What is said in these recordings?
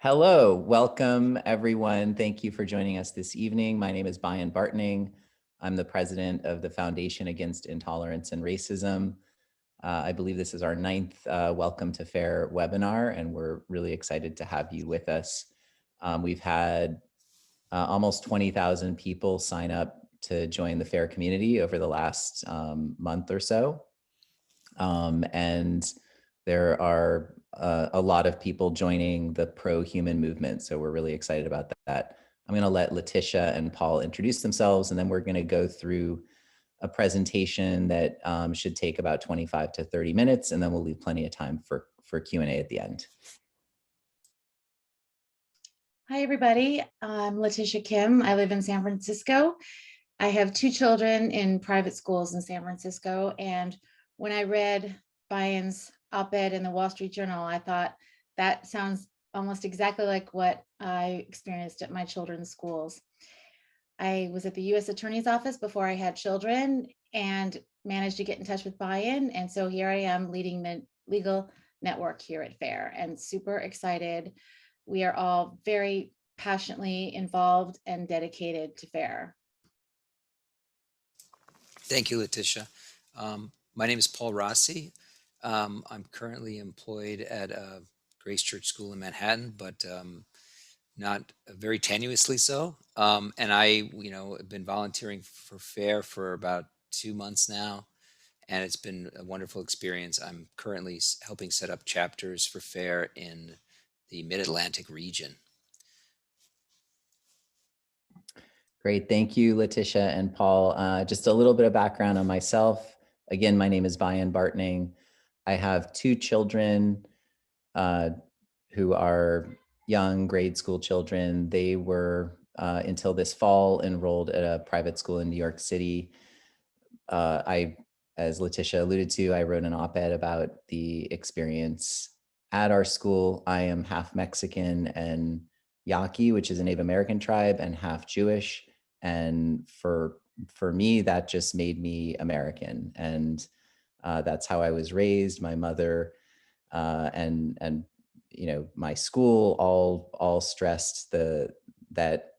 Hello, welcome everyone. Thank you for joining us this evening. My name is Bayan Bartning. I'm the president of the Foundation Against Intolerance and Racism. I believe this is our ninth Welcome to FAIR webinar, and we're really excited to have you with us. We've had almost 20,000 people sign up to join the FAIR community over the last month or so. And there are a lot of people joining the pro-human movement. So we're really excited about that. I'm gonna let Letitia and Paul introduce themselves, and then we're gonna go through a presentation that should take about 25 to 30 minutes, and then we'll leave plenty of time for Q&A at the end. Hi, everybody. I'm Letitia Kim. I live in San Francisco. I have two children in private schools in San Francisco. And when I read Bayan's op-ed in the Wall Street Journal, I thought that sounds almost exactly like what I experienced at my children's schools. I was at the U.S. Attorney's Office before I had children and managed to get in touch with Bayan. And so here I am leading the legal network here at FAIR and super excited. We are all very passionately involved and dedicated to FAIR. Thank you, Letitia. My name is Paul Rossi. I'm currently employed at Grace Church School in Manhattan, but not very tenuously so. And I, have been volunteering for FAIR for about 2 months now, and it's been a wonderful experience. I'm currently helping set up chapters for FAIR in the Mid-Atlantic region. Great, thank you, Letitia and Paul. Just a little bit of background on myself. Again, my name is Bayan Bartning. I have two children who are young grade school children. They were, until this fall, enrolled at a private school in New York City. As Letitia alluded to, I wrote an op-ed about the experience at our school. I am half Mexican and Yaqui, which is a Native American tribe, and half Jewish. And for me, that just made me American. And that's how I was raised. My mother and my school all stressed that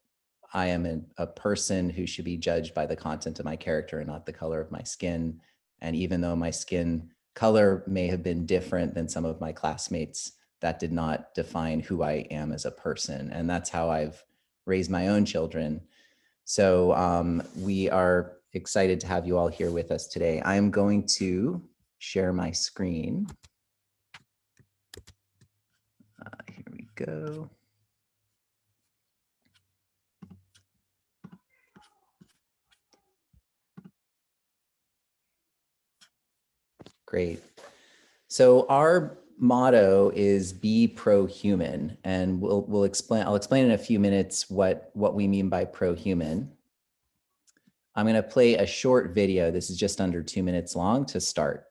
I am a person who should be judged by the content of my character and not the color of my skin. And even though my skin color may have been different than some of my classmates, that did not define who I am as a person. And that's how I've raised my own children. So we are excited to have you all here with us today. I'm going to share my screen. Here we go. Great. So our motto is be pro-human, and I'll explain in a few minutes what we mean by pro-human. I'm going to play a short video. This is just under 2 minutes long to start.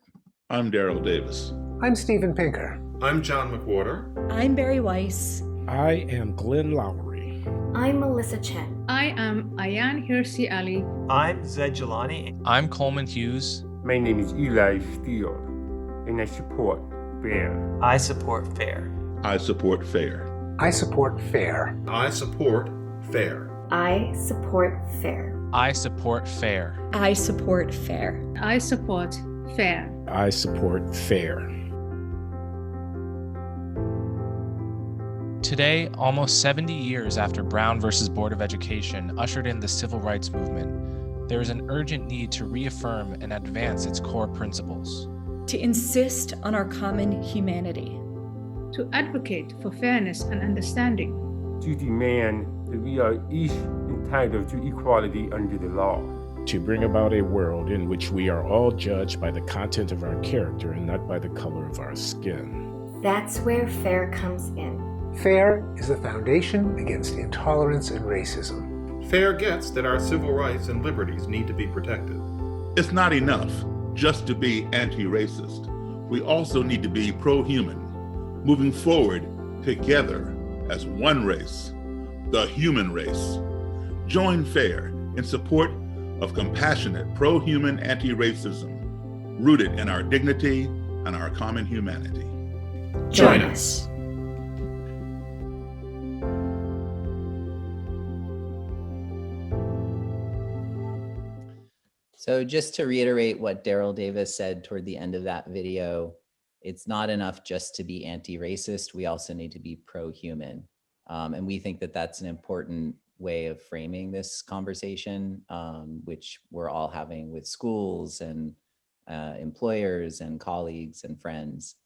I'm Daryl Davis. I'm Steven Pinker. I'm John McWhorter. I'm Barry Weiss. I am Glenn Lowry. I'm Melissa Chen. I am Ayan Hirsi Ali. I'm Zed Jelani. I'm Coleman Hughes. My name is Eli Steele, and I support FAIR. I support FAIR. I support FAIR. I support FAIR. I support FAIR. I support FAIR. I support FAIR. I support FAIR. I support FAIR. I support FAIR. Today, almost 70 years after Brown versus Board of Education ushered in the civil rights movement, there is an urgent need to reaffirm and advance its core principles. To insist on our common humanity. To advocate for fairness and understanding. To demand that we are each entitled to equality under the law. To bring about a world in which we are all judged by the content of our character and not by the color of our skin. That's where FAIR comes in. FAIR is the foundation against intolerance and racism. FAIR gets that our civil rights and liberties need to be protected. It's not enough just to be anti-racist. We also need to be pro-human, moving forward together as one race, the human race. Join FAIR in support of compassionate, pro-human anti-racism, rooted in our dignity and our common humanity. Join us. So just to reiterate what Daryl Davis said toward the end of that video, it's not enough just to be anti-racist. We also need to be pro-human. And we think that that's an important way of framing this conversation, which we're all having with schools and employers and colleagues and friends.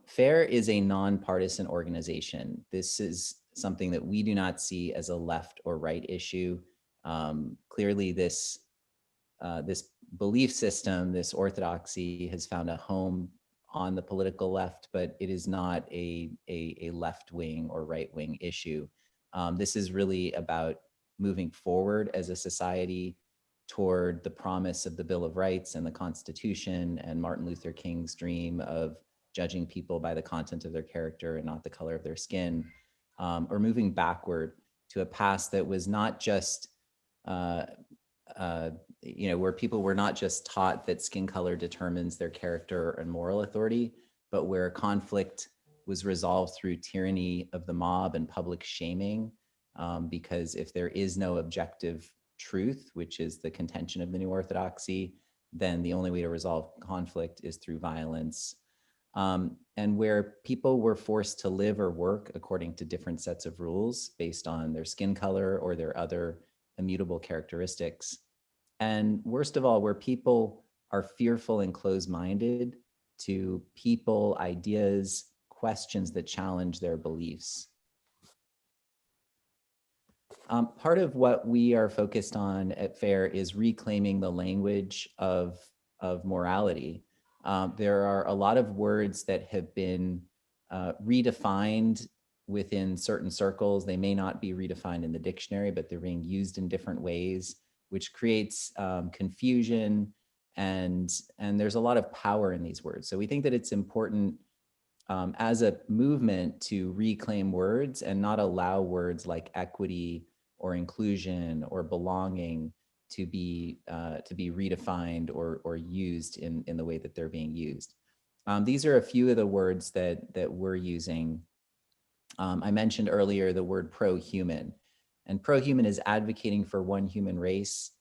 FAIR is a nonpartisan organization. This is something that we do not see as a left or right issue. Clearly, this belief system, this orthodoxy, has found a home on the political left, but it is not a left-wing or right-wing issue. This is really about moving forward as a society toward the promise of the Bill of Rights and the Constitution and Martin Luther King's dream of judging people by the content of their character and not the color of their skin, or moving backward to a past that was not just, where people were not just taught that skin color determines their character and moral authority, but where conflict was resolved through tyranny of the mob and public shaming, because if there is no objective truth, which is the contention of the New Orthodoxy, then the only way to resolve conflict is through violence. And where people were forced to live or work according to different sets of rules based on their skin color or their other immutable characteristics. And worst of all, where people are fearful and closed-minded to people, ideas, questions that challenge their beliefs. Part of what we are focused on at FAIR is reclaiming the language of morality. There are a lot of words that have been redefined within certain circles. They may not be redefined in the dictionary, but they're being used in different ways, which creates confusion, and there's a lot of power in these words. So we think that it's important as a movement to reclaim words and not allow words like equity or inclusion or belonging to be redefined or used in the way that they're being used. These are a few of the words that we're using. I mentioned earlier the word pro-human, and pro-human is advocating for one human race,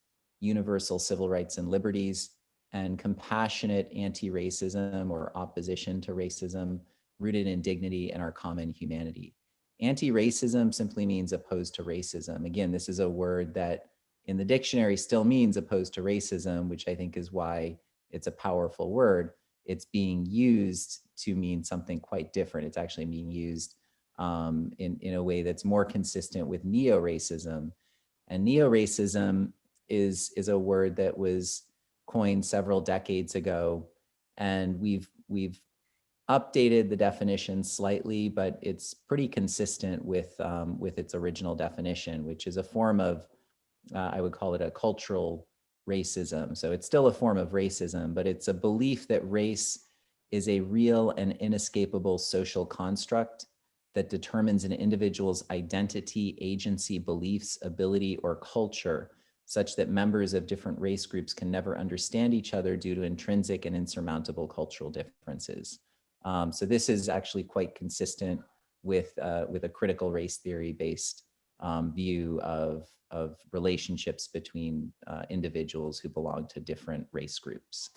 universal civil rights and liberties, and compassionate anti-racism or opposition to racism rooted in dignity and our common humanity. Anti-racism simply means opposed to racism. Again, this is a word that in the dictionary still means opposed to racism, which I think is why it's a powerful word. It's being used to mean something quite different. It's actually being used in a way that's more consistent with neo-racism. And neo-racism is a word that was coined several decades ago, and we've updated the definition slightly, but it's pretty consistent with its original definition, which is a form of, I would call it a cultural racism. So it's still a form of racism, but it's a belief that race is a real and inescapable social construct that determines an individual's identity, agency, beliefs, ability, or culture, such that members of different race groups can never understand each other due to intrinsic and insurmountable cultural differences. So this is actually quite consistent with a critical race theory based view of relationships between individuals who belong to different race groups.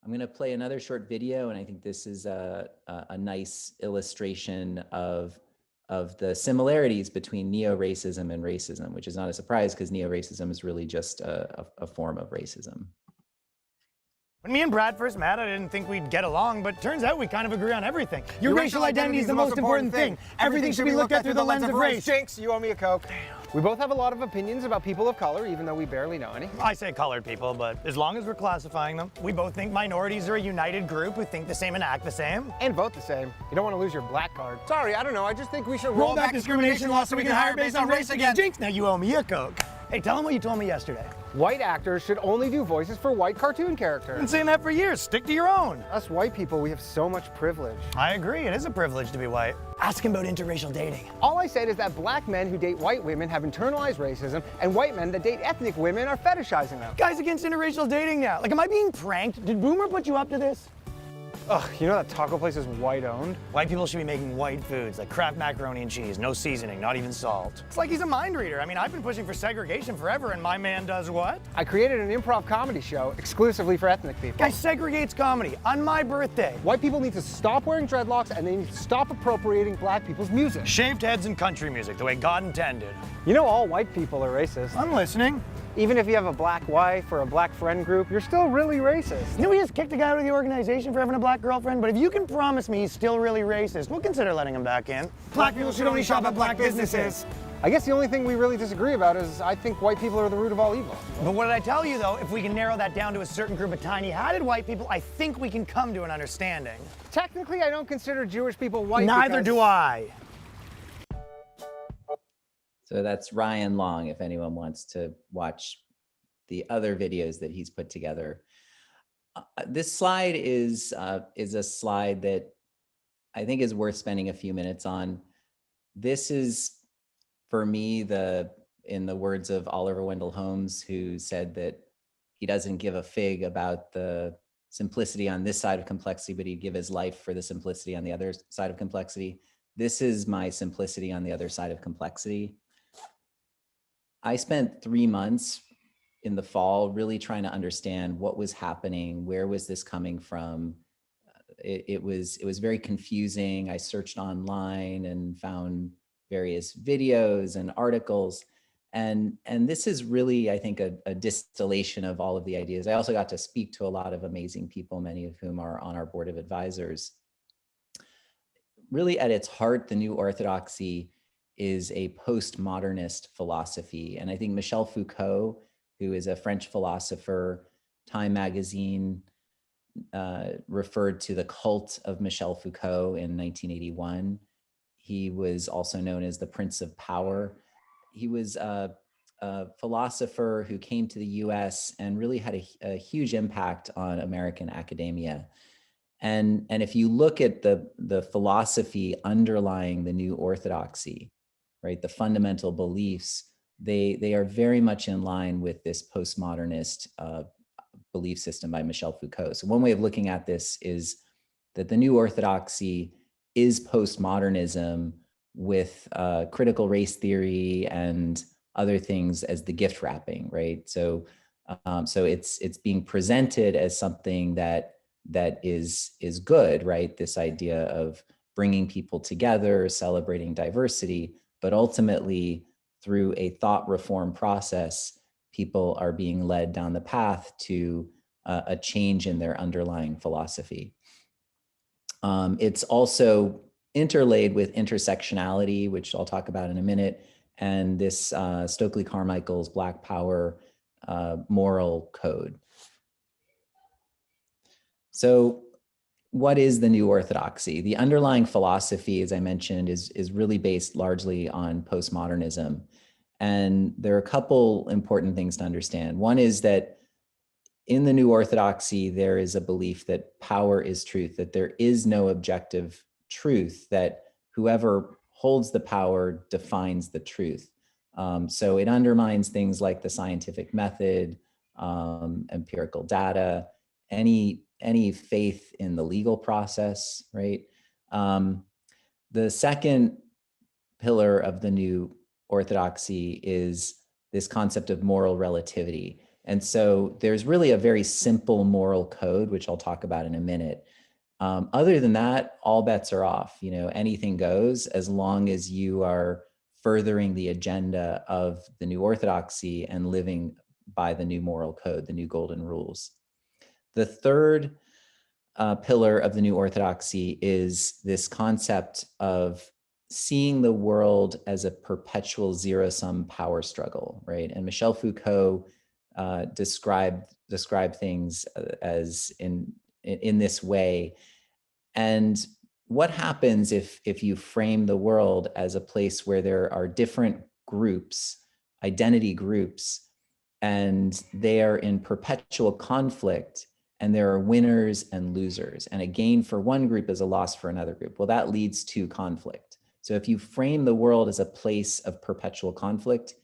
I'm going to play another short video, and I think this is a nice illustration of the similarities between neo-racism and racism, which is not a surprise because neo-racism is really just a form of racism. When me and Brad first met, I didn't think we'd get along, but turns out we kind of agree on everything. Your racial identity is the most important thing. Everything should be looked at through the lens of race. Jinx, you owe me a Coke. We both have a lot of opinions about people of color, even though we barely know any. I say colored people, but as long as we're classifying them, we both think minorities are a united group who think the same and act the same. And vote the same. You don't want to lose your black card. Sorry, I don't know. I just think we should roll back discrimination laws so we can hire based on race again. Jinx, now you owe me a Coke. Hey, tell them what you told me yesterday. White actors should only do voices for white cartoon characters. I've been saying that for years. Stick to your own. Us white people, we have so much privilege. I agree. It is a privilege to be white. Ask him about interracial dating. All I said is that black men who date white women have internalized racism, and white men that date ethnic women are fetishizing them. Guys against interracial dating now. Like, am I being pranked? Did Boomer put you up to this? Ugh, you know that taco place is white owned? White people should be making white foods like Kraft macaroni and cheese, no seasoning, not even salt. It's like he's a mind reader. I mean, I've been pushing for segregation forever, and my man does what? I created an improv comedy show exclusively for ethnic people. Guy segregates comedy on my birthday. White people need to stop wearing dreadlocks and they need to stop appropriating black people's music. Shaved heads and country music, the way God intended. You know all white people are racist. I'm listening. Even if you have a black wife or a black friend group, you're still really racist. You know, we just kicked a guy out of the organization for having a black girlfriend, but if you can promise me he's still really racist, we'll consider letting him back in. Black people should only shop at black businesses. I guess the only thing we really disagree about is I think white people are the root of all evil. But what did I tell you, though? If we can narrow that down to a certain group of tiny-hatted white people, I think we can come to an understanding. Technically, I don't consider Jewish people white. Neither do I. So that's Ryan Long, if anyone wants to watch the other videos that he's put together. This slide is a slide that I think is worth spending a few minutes on. This is, for me, in the words of Oliver Wendell Holmes, who said that he doesn't give a fig about the simplicity on this side of complexity, but he'd give his life for the simplicity on the other side of complexity. This is my simplicity on the other side of complexity. I spent 3 months in the fall really trying to understand what was happening, where was this coming from. It was very confusing. I searched online and found various videos and articles. And this is really, I think, a distillation of all of the ideas. I also got to speak to a lot of amazing people, many of whom are on our board of advisors. Really at its heart, the New Orthodoxy is a postmodernist philosophy. And I think Michel Foucault, who is a French philosopher, Time magazine referred to the cult of Michel Foucault in 1981. He was also known as the Prince of Power. He was a philosopher who came to the US and really had a huge impact on American academia. And if you look at the philosophy underlying the New Orthodoxy, right, the fundamental beliefs, they are very much in line with this postmodernist belief system by Michel Foucault. So one way of looking at this is that the New Orthodoxy is postmodernism with critical race theory and other things as the gift wrapping, right? So it's being presented as something that is good, right? This idea of bringing people together, celebrating diversity, but ultimately through a thought reform process, people are being led down the path to a change in their underlying philosophy. It's also interlaid with intersectionality, which I'll talk about in a minute, and this Stokely Carmichael's Black Power moral code. So what is the New Orthodoxy? The underlying philosophy, as I mentioned, is really based largely on postmodernism. And there are a couple important things to understand. One is that in the New Orthodoxy, there is a belief that power is truth, that there is no objective truth, that whoever holds the power defines the truth. So it undermines things like the scientific method, empirical data, any faith in the legal process, right? The second pillar of the New Orthodoxy is this concept of moral relativity. And so there's really a very simple moral code, which I'll talk about in a minute. Other than that, all bets are off. You know, anything goes as long as you are furthering the agenda of the New Orthodoxy and living by the new moral code, the new golden rules. The third pillar of the New Orthodoxy is this concept of seeing the world as a perpetual zero-sum power struggle, right? And Michel Foucault described things as in this way. And what happens if you frame the world as a place where there are different groups, identity groups, and they are in perpetual conflict, and there are winners and losers, and a gain for one group is a loss for another group? Well, that leads to conflict. So if you frame the world as a place of perpetual conflict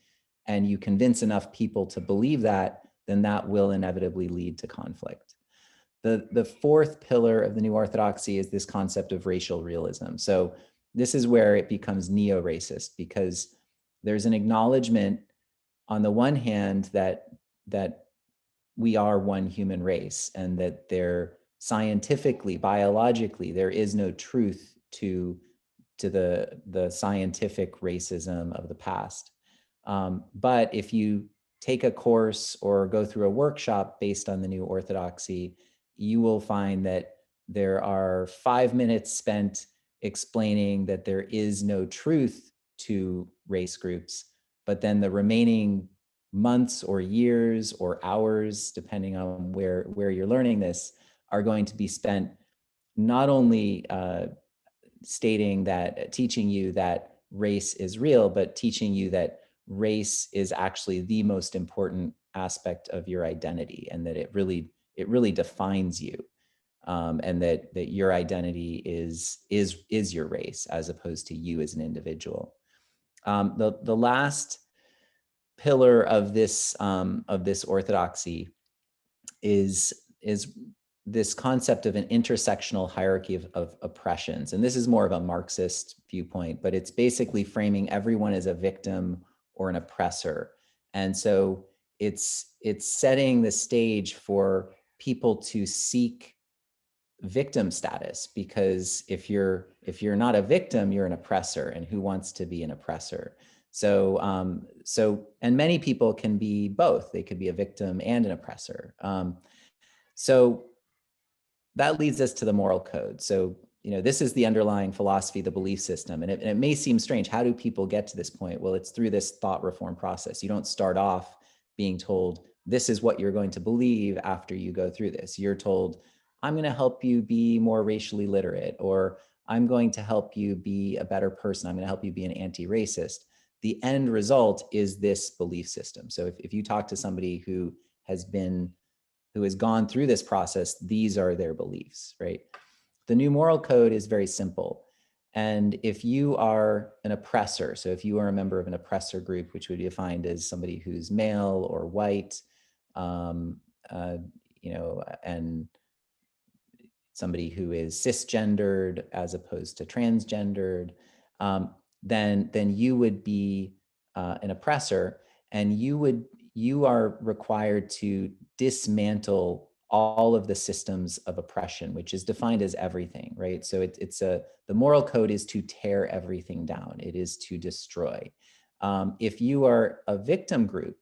and you convince enough people to believe that, then that will inevitably lead to conflict. The fourth pillar of the New Orthodoxy is this concept of racial realism. So this is where it becomes neo-racist, because there's an acknowledgement on the one hand that we are one human race, and that there scientifically, biologically, there is no truth to the scientific racism of the past. But if you take a course or go through a workshop based on the New Orthodoxy, you will find that there are 5 minutes spent explaining that there is no truth to race groups, but then the remaining months or years or hours, depending on where you're learning this, are going to be spent not only teaching you that race is real, but teaching you that race is actually the most important aspect of your identity, and that it really defines you, and that your identity is your race as opposed to you as an individual. The last pillar of this orthodoxy is this concept of an intersectional hierarchy of oppressions. And this is more of a Marxist viewpoint, but it's basically framing everyone as a victim or an oppressor. And so it's setting the stage for people to seek victim status, because if you're not a victim, you're an oppressor, and who wants to be an oppressor? So and many people can be both. They could be a victim and an oppressor. So that leads us to the moral code. So, this is the underlying philosophy, the belief system. And it may seem strange. How do people get to this point? Well, it's through this thought reform process. You don't start off being told, this is what you're going to believe after you go through this. You're told, I'm going to help you be more racially literate, or I'm going to help you be a better person. I'm going to help you be an anti-racist. The end result is this belief system. So if you talk to somebody who has gone through this process, these are their beliefs, right? The new moral code is very simple. And if you are an oppressor, so if you are a member of an oppressor group, which would be defined as somebody who's male or white, and somebody who is cisgendered as opposed to transgendered, then you would be an oppressor, and you are required to dismantle all of the systems of oppression, which is defined as everything, right? So the moral code is to tear everything down. It is to destroy. If you are a victim group,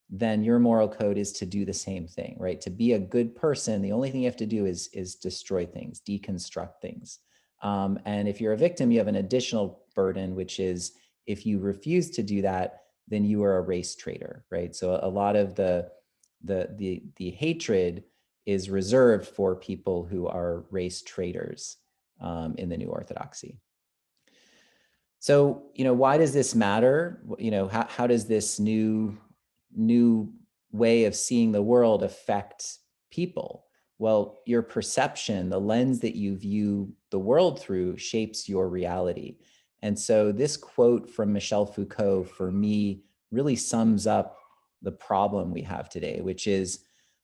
then your moral code is to do the same thing, right? To be a good person, the only thing you have to do is destroy things, deconstruct things. And if you're a victim, you have an additional burden, which is if you refuse to do that, then you are a race traitor, right? So a lot of the hatred is reserved for people who are race traitors in the New Orthodoxy. So, why does this matter? How does this new way of seeing the world affect people? Well, your perception, the lens that you view the world through, shapes your reality. And so this quote from Michel Foucault, for me, really sums up the problem we have today, which is,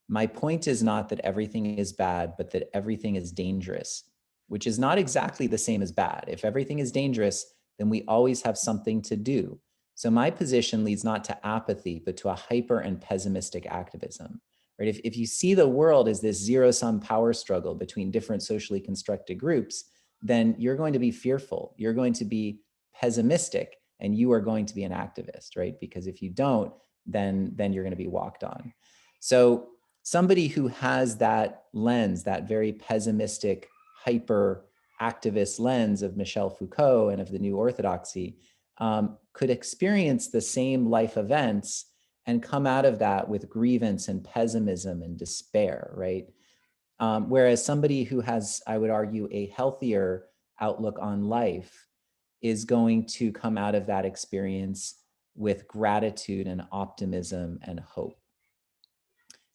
my point is not that everything is bad, but that everything is dangerous, which is not exactly the same as bad. If everything is dangerous, then we always have something to do. So my position leads not to apathy, but to a hyper and pessimistic activism. Right? If you see the world as this zero-sum power struggle between different socially constructed groups, then you're going to be fearful. You're going to be pessimistic, and you are going to be an activist, right? Because if you don't, then you're going to be walked on. So somebody who has that lens, that very pessimistic, hyper activist lens of Michel Foucault and of the New Orthodoxy, could experience the same life events and come out of that with grievance and pessimism and despair, right? Whereas somebody who has, I would argue, a healthier outlook on life is going to come out of that experience with gratitude and optimism and hope.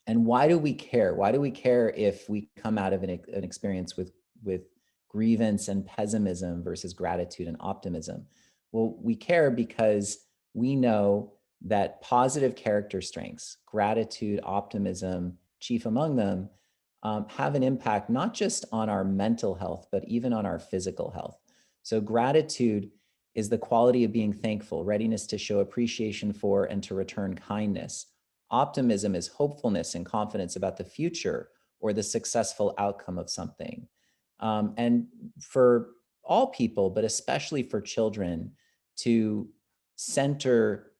And why do we care? Why do we care if we come out of an experience with grievance and pessimism versus gratitude and optimism? Well, we care because we know that positive character strengths, gratitude, optimism, chief among them, have an impact not just on our mental health, but even on our physical health. So gratitude is the quality of being thankful, readiness to show appreciation for and to return kindness. Optimism is hopefulness and confidence about the future or the successful outcome of something. And for all people, but especially for children, to center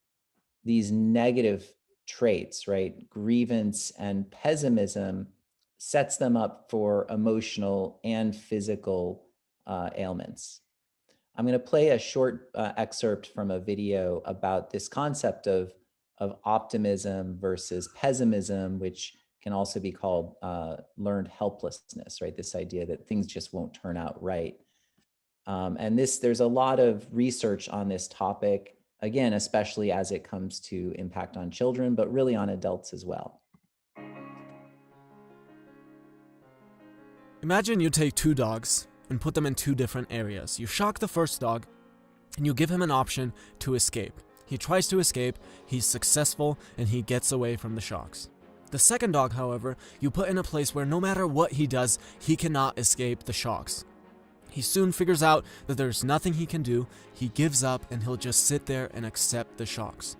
these negative traits, right? Grievance and pessimism sets them up for emotional and physical ailments. I'm going to play a short excerpt from a video about this concept of optimism versus pessimism, which can also be called learned helplessness, right? This idea that things just won't turn out right. And there's a lot of research on this topic, again, especially as it comes to impact on children, but really on adults as well. Imagine you take two dogs and put them in two different areas. You shock the first dog and you give him an option to escape. He tries to escape, he's successful, and he gets away from the shocks. The second dog, however, you put in a place where no matter what he does, he cannot escape the shocks. He soon figures out that there's nothing he can do, he gives up, and he'll just sit there and accept the shocks.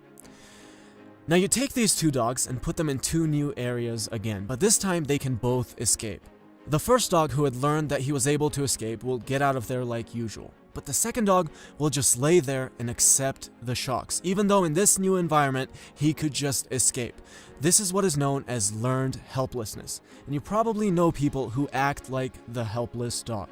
Now you take these two dogs and put them in two new areas again, but this time they can both escape. The first dog, who had learned that he was able to escape, will get out of there like usual. But the second dog will just lay there and accept the shocks, even though in this new environment, he could just escape. This is what is known as learned helplessness, and you probably know people who act like the helpless dog.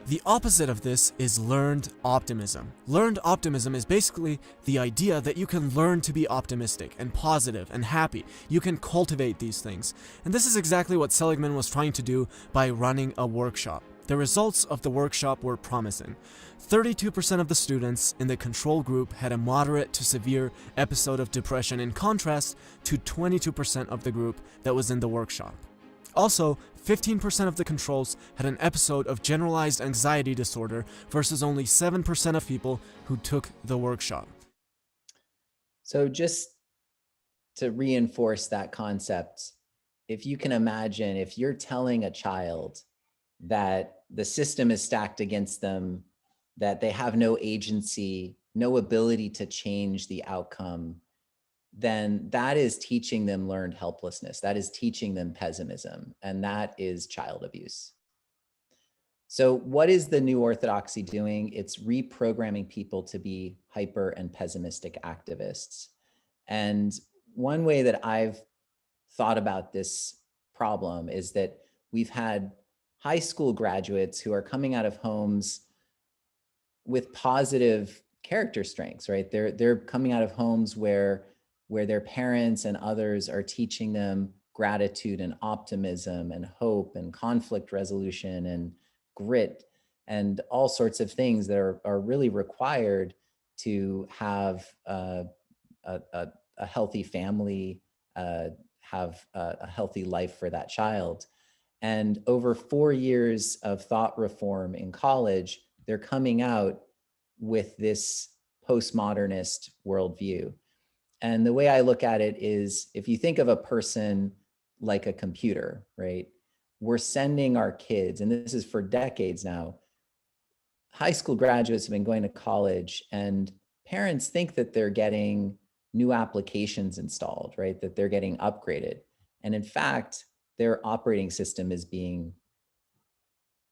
The opposite of this is learned optimism. Learned optimism is basically the idea that you can learn to be optimistic and positive and happy. You can cultivate these things. And this is exactly what Seligman was trying to do by running a workshop. The results of the workshop were promising. 32% of the students in the control group had a moderate to severe episode of depression, in contrast to 22% of the group that was in the workshop. Also, 15% of the controls had an episode of generalized anxiety disorder versus only 7% of people who took the workshop. So just to reinforce that concept, if you can imagine, if you're telling a child that the system is stacked against them, that they have no agency, no ability to change the outcome, then that is teaching them learned helplessness. That is teaching them pessimism, and that is child abuse. So what is the New Orthodoxy doing? It's reprogramming people to be hyper and pessimistic activists. And one way that I've thought about this problem is that we've had high school graduates who are coming out of homes with positive character strengths, right? They're coming out of homes where their parents and others are teaching them gratitude and optimism and hope and conflict resolution and grit and all sorts of things that are really required to have a healthy family, have a healthy life for that child. And over 4 years of thought reform in college, they're coming out with this postmodernist worldview. And the way I look at it is, if you think of a person like a computer, right? We're sending our kids, and this is for decades now, high school graduates have been going to college, and parents think that they're getting new applications installed, right? That they're getting upgraded. And in fact, their operating system is being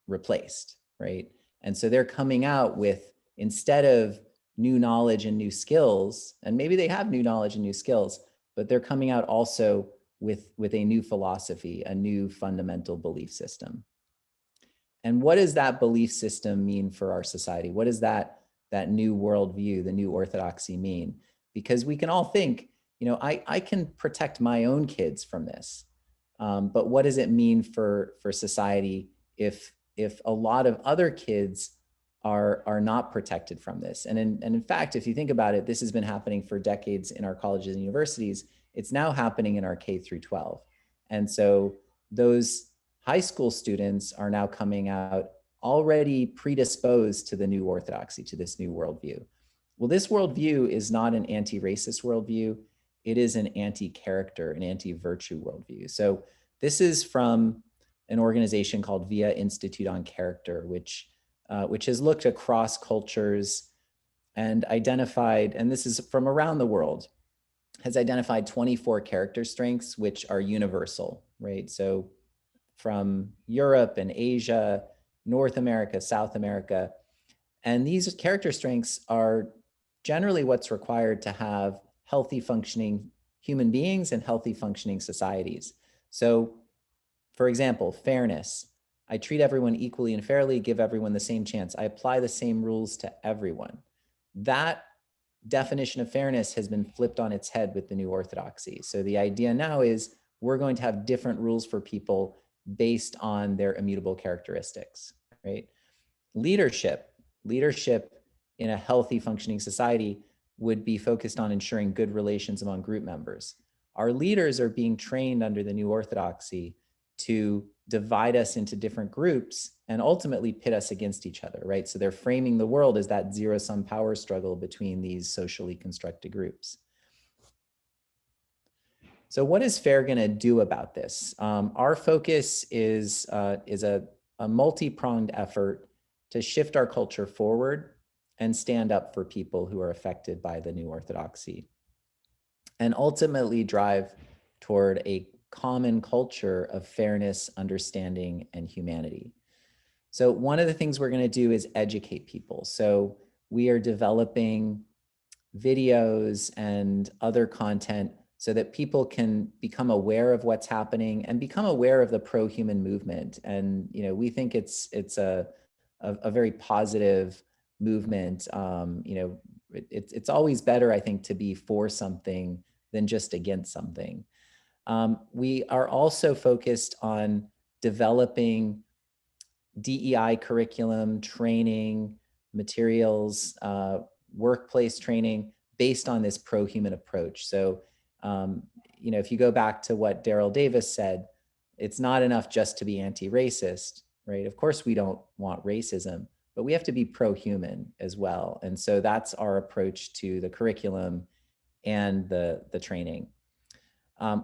replaced, right? And so they're coming out with, instead of new knowledge and new skills, and maybe they have new knowledge and new skills, but they're coming out also with a new philosophy, a new fundamental belief system. And what does that belief system mean for our society? What does that new worldview, the new orthodoxy mean? Because we can all think, I can protect my own kids from this. But what does it mean for society if a lot of other kids are not protected from this? And in fact, if you think about it, this has been happening for decades in our colleges and universities. It's now happening in our K through 12. And so those high school students are now coming out already predisposed to the new orthodoxy, to this new worldview. Well, this worldview is not an anti-racist worldview. It is an anti-character, an anti-virtue worldview. So this is from an organization called VIA Institute on Character, which has looked across cultures and identified, and this is from around the world, has identified 24 character strengths, which are universal, right? So from Europe and Asia, North America, South America. And these character strengths are generally what's required to have healthy functioning human beings and healthy functioning societies. So for example, fairness. I treat everyone equally and fairly, give everyone the same chance. I apply the same rules to everyone. That definition of fairness has been flipped on its head with the New Orthodoxy. So the idea now is we're going to have different rules for people based on their immutable characteristics, right? Leadership in a healthy functioning society would be focused on ensuring good relations among group members. Our leaders are being trained under the New Orthodoxy to divide us into different groups and ultimately pit us against each other, right? So they're framing the world as that zero-sum power struggle between these socially constructed groups. So what is FAIR going to do about this? Our focus is a multi-pronged effort to shift our culture forward and stand up for people who are affected by the New Orthodoxy, and ultimately drive toward a common culture of fairness, understanding, and humanity. So one of the things we're going to do is educate people. So we are developing videos and other content so that people can become aware of what's happening and become aware of the pro-human movement. And we think it's a very positive movement. It's always better, I think, to be for something than just against something. We are also focused on developing DEI curriculum, training, materials, workplace training based on this pro-human approach. So, if you go back to what Daryl Davis said, it's not enough just to be anti-racist, right? Of course, we don't want racism, but we have to be pro-human as well. And so that's our approach to the curriculum and the training.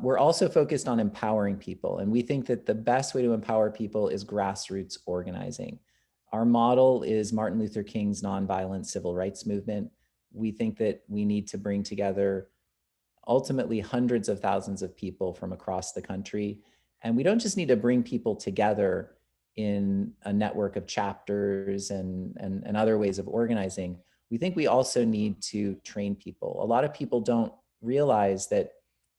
We're also focused on empowering people. And we think that the best way to empower people is grassroots organizing. Our model is Martin Luther King's nonviolent civil rights movement. We think that we need to bring together ultimately hundreds of thousands of people from across the country. And we don't just need to bring people together in a network of chapters and other ways of organizing. We think we also need to train people. A lot of people don't realize that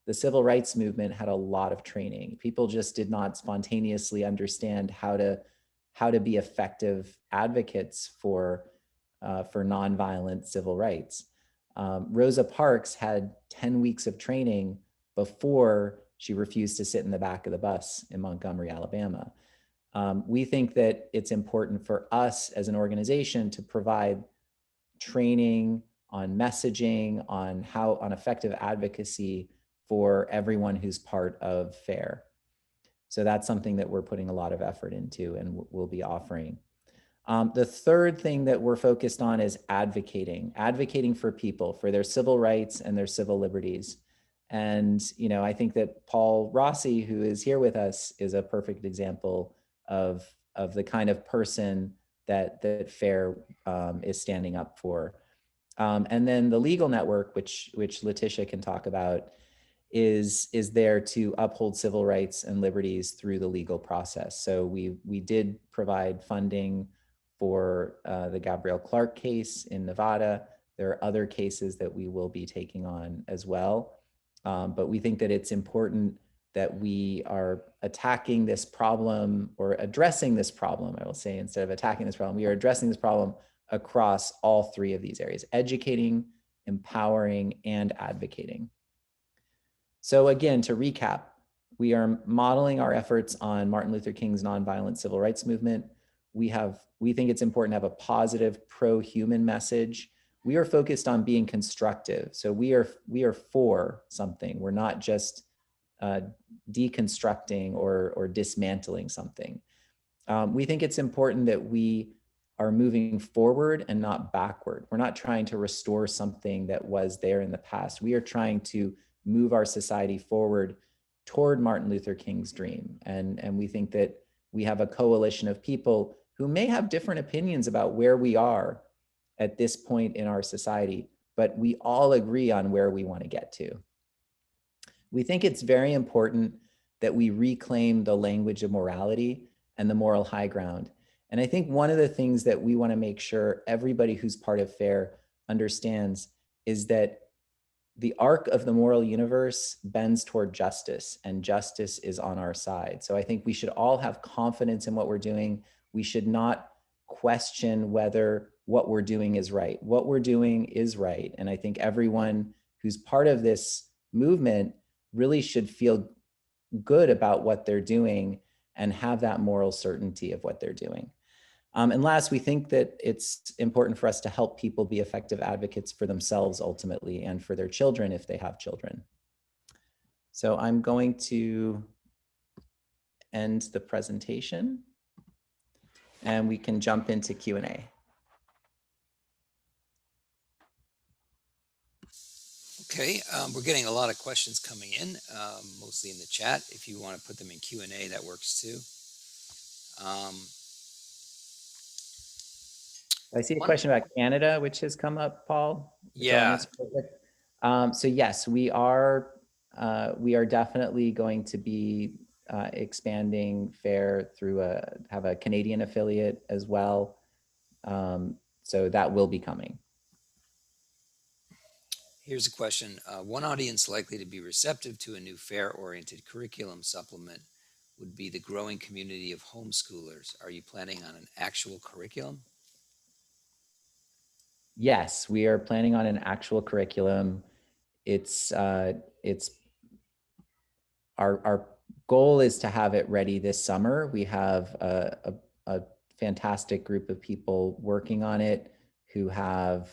the civil rights movement had a lot of training. People just did not spontaneously understand how to be effective advocates for nonviolent civil rights. Rosa Parks had 10 weeks of training before she refused to sit in the back of the bus in Montgomery, Alabama. We think that it's important for us as an organization to provide training on messaging, on effective advocacy for everyone who's part of FAIR. So that's something that we're putting a lot of effort into and we'll be offering. The third thing that we're focused on is advocating for people, for their civil rights and their civil liberties. And, I think that Paul Rossi, who is here with us, is a perfect example of the kind of person that FAIR is standing up for. And then the legal network, which Letitia can talk about, is there to uphold civil rights and liberties through the legal process. So we did provide funding for the Gabrielle Clark case in Nevada. There are other cases that we will be taking on as well. But we think that it's important that we are attacking this problem or addressing this problem, I will say, instead of attacking this problem, we are addressing this problem across all three of these areas: educating, empowering, and advocating. So again, to recap, we are modeling our efforts on Martin Luther King's nonviolent civil rights movement. We think it's important to have a positive pro-human message. We are focused on being constructive. So we are for something. We're not just deconstructing or dismantling something. We think it's important that we are moving forward and not backward. We're not trying to restore something that was there in the past. We are trying to move our society forward toward Martin Luther King's dream. And we think that we have a coalition of people who may have different opinions about where we are at this point in our society, but we all agree on where we want to get to. We think it's very important that we reclaim the language of morality and the moral high ground. And I think one of the things that we want to make sure everybody who's part of FAIR understands is that the arc of the moral universe bends toward justice, and justice is on our side. So I think we should all have confidence in what we're doing. We should not question whether what we're doing is right. What we're doing is right. And I think everyone who's part of this movement really should feel good about what they're doing and have that moral certainty of what they're doing. And last, we think that it's important for us to help people be effective advocates for themselves ultimately, and for their children if they have children. So I'm going to end the presentation and we can jump into Q&A. Okay, we're getting a lot of questions coming in, mostly in the chat. If you want to put them in Q&A, that works too. I see a question about Canada, which has come up, Paul. Yeah. So yes, we are definitely going to be expanding FAIR through have a Canadian affiliate as well. So that will be coming. Here's a question. One audience likely to be receptive to a new FAIR-oriented curriculum supplement would be the growing community of homeschoolers. Are you planning on an actual curriculum? Yes, we are planning on an actual curriculum. Our goal is to have it ready this summer. We have a fantastic group of people working on it who have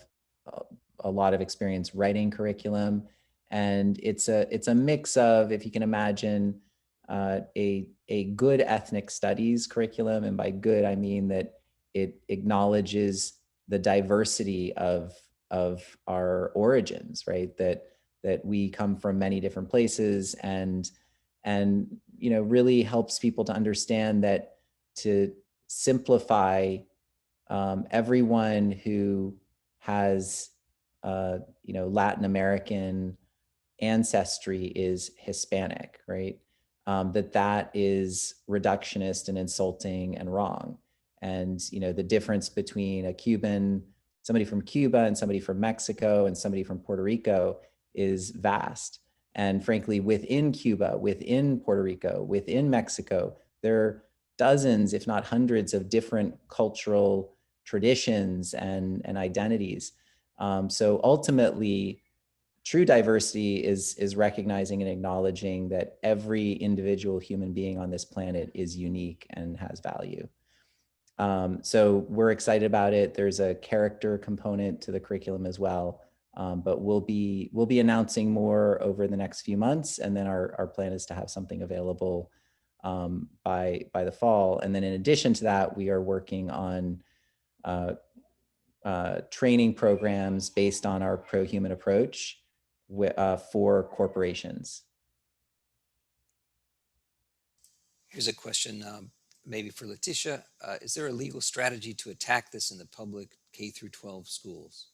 a lot of experience writing curriculum, and it's a mix of, if you can imagine, a good ethnic studies curriculum, and by good I mean that it acknowledges the diversity of our origins, right? That we come from many different places, and really helps people to understand that to simplify, everyone who has Latin American ancestry is Hispanic, right? That is reductionist and insulting and wrong. And the difference between somebody from Cuba and somebody from Mexico and somebody from Puerto Rico is vast. And frankly, within Cuba, within Puerto Rico, within Mexico, there are dozens, if not hundreds, of different cultural traditions and identities. So ultimately, true diversity is recognizing and acknowledging that every individual human being on this planet is unique and has value. So we're excited about it. There's a character component to the curriculum as well, but we'll be announcing more over the next few months, and then our plan is to have something available by the fall. And then in addition to that, we are working on training programs based on our pro-human approach for corporations. Here's a question, maybe for Letitia. Is there a legal strategy to attack this in the public K through 12 schools?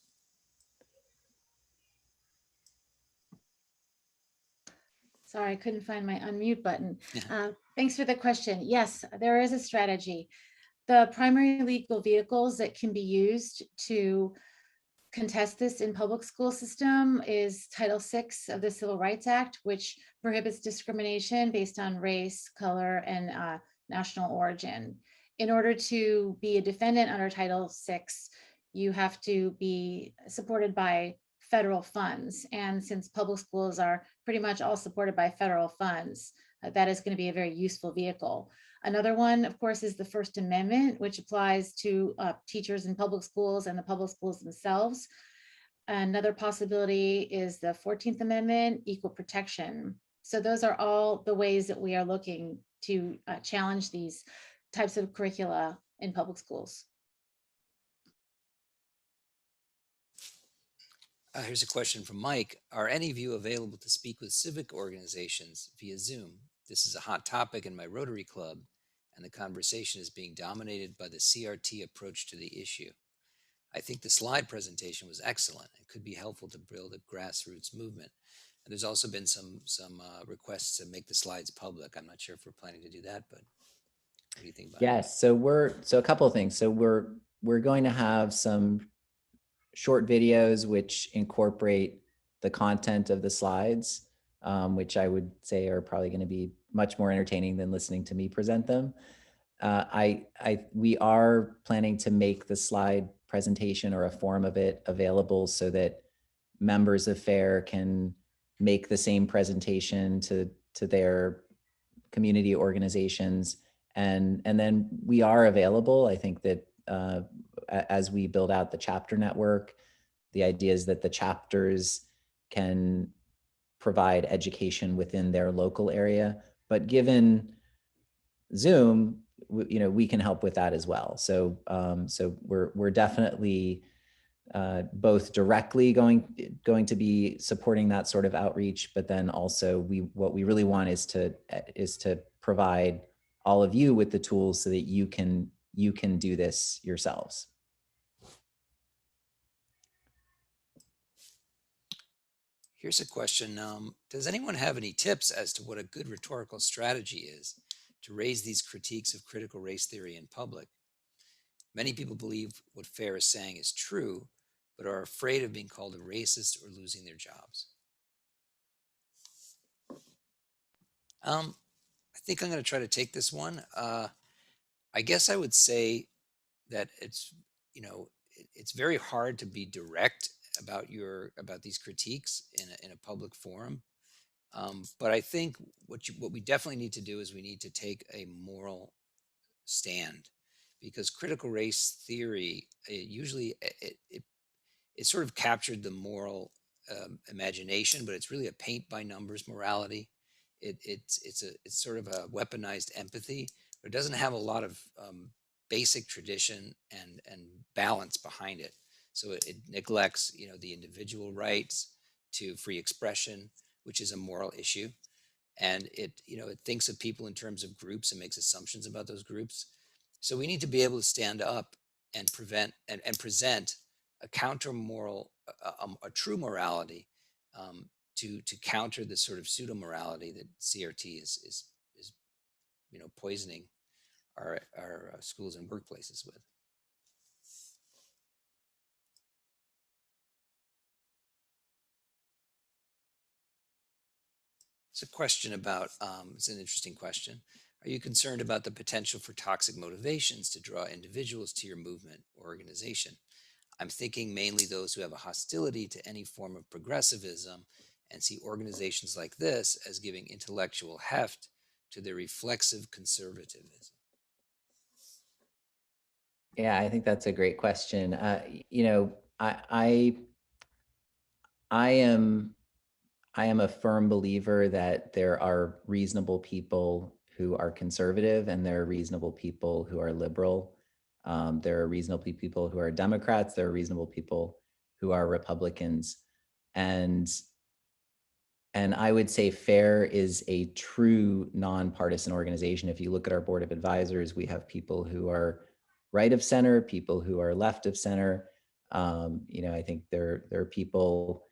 Sorry, I couldn't find my unmute button. Thanks for the question. Yes, there is a strategy. The primary legal vehicles that can be used to contest this in public school system is Title VI of the Civil Rights Act, which prohibits discrimination based on race, color, and national origin. In order to be a defendant under Title VI, you have to be supported by federal funds. And since public schools are pretty much all supported by federal funds, that is going to be a very useful vehicle. Another one, of course, is the First Amendment, which applies to teachers in public schools and the public schools themselves. Another possibility is the 14th Amendment, equal protection. So those are all the ways that we are looking to challenge these types of curricula in public schools. Here's a question from Mike. Are any of you available to speak with civic organizations via Zoom? This is a hot topic in my Rotary Club, and the conversation is being dominated by the CRT approach to the issue. I think the slide presentation was excellent and could be helpful to build a grassroots movement. And there's also been some requests to make the slides public. I'm not sure if we're planning to do that, but what do you think about it? Yes, so a couple of things. So we're going to have some short videos which incorporate the content of the slides, which I would say are probably going to be much more entertaining than listening to me present them. We are planning to make the slide presentation or a form of it available so that members of FAIR can make the same presentation to their community organizations. And then we are available. I think that as we build out the chapter network, the idea is that the chapters can provide education within their local area. But given Zoom, we can help with that as well. So we're definitely both directly going to be supporting that sort of outreach, but then also what we really want is to provide all of you with the tools so that you can do this yourselves. Here's a question. Does anyone have any tips as to what a good rhetorical strategy is to raise these critiques of critical race theory in public? Many people believe what FAIR is saying is true, but are afraid of being called a racist or losing their jobs. I think I'm going to try to take this one. I guess I would say that it's very hard to be direct about these critiques in a public forum. But I think what we definitely need to do is we need to take a moral stand, because critical race theory it sort of captured the moral imagination, but it's really a paint by numbers morality. It's sort of a weaponized empathy, but it doesn't have a lot of basic tradition and balance behind it. So it neglects, the individual rights to free expression, which is a moral issue, and it thinks of people in terms of groups and makes assumptions about those groups. So we need to be able to stand up and present a counter moral, a true morality, to counter this sort of pseudo morality that CRT is poisoning our schools and workplaces with. It's a question about, it's an interesting question. Are you concerned about the potential for toxic motivations to draw individuals to your movement or organization? I'm thinking mainly those who have a hostility to any form of progressivism and see organizations like this as giving intellectual heft to their reflexive conservatism. Yeah, I think that's a great question. I am a firm believer that there are reasonable people who are conservative and there are reasonable people who are liberal. There are reasonable people who are Democrats. There are reasonable people who are Republicans. And I would say FAIR is a true nonpartisan organization. If you look at our board of advisors, we have people who are right of center, people who are left of center. I think there are people